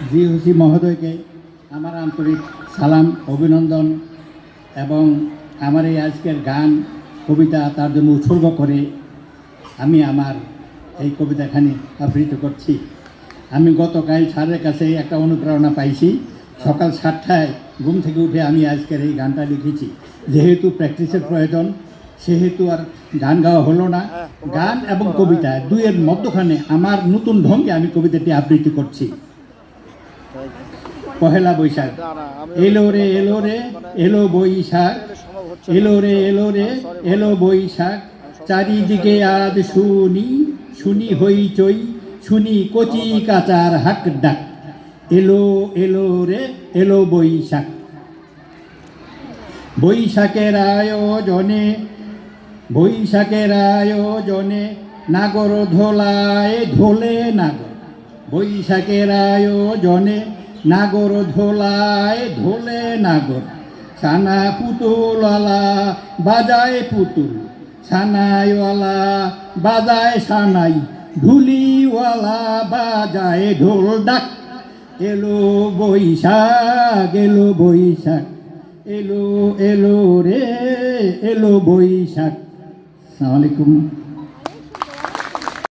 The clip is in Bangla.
জিওসি মহোদয়কে আমার আন্তরিক সালাম, অভিনন্দন এবং আমার এই আজকের গান কবিতা তার জন্য উৎসর্গ করে আমি আমার এই কবিতাখানি আবৃত্তি করছি। আমি গতকাল স্যারের কাছে একটা অনুপ্রেরণা পাইছি। সকাল 7টায় ঘুম থেকে উঠে আমি আজকের এই গানটা লিখেছি। যেহেতু প্র্যাকটিসের প্রয়োজন সেহেতু আর গান গাওয়া হলো না। গান এবং কবিতা দুইয়ের মধ্যখানে আমার নতুন ঢঙ্গে আমি কবিতাটি আবৃত্তি করছি। পহেলা বৈশাখ, এলো রে এলো রে এলো বৈশাখ, এলো রে এলো রে এলো বৈশাখ, চারিদিকে আজ শুনি শুনি হইচই, শুনি কচি কাচার হাক ডাক, এলো এলো রে এলো বৈশাখ। বৈশাখের আয়োজনে বৈশাখের আয়োজনে নাগর ধোলায় ধোলে নাগর, বৈশাখের আয়োজনে নাগর ধোলায় ধোলে নাগর, সানা পুতুলওয়ালা বাজায় পুতুল, সানাইওয়ালা বাজায় সানাই, ঢুলিওয়ালা বাজায় ঢোল ডাক, এলো বৈশাখ এলো বৈশাখ, এলো এলো রে এলো বৈশাখ। আসসালামু আলাইকুম।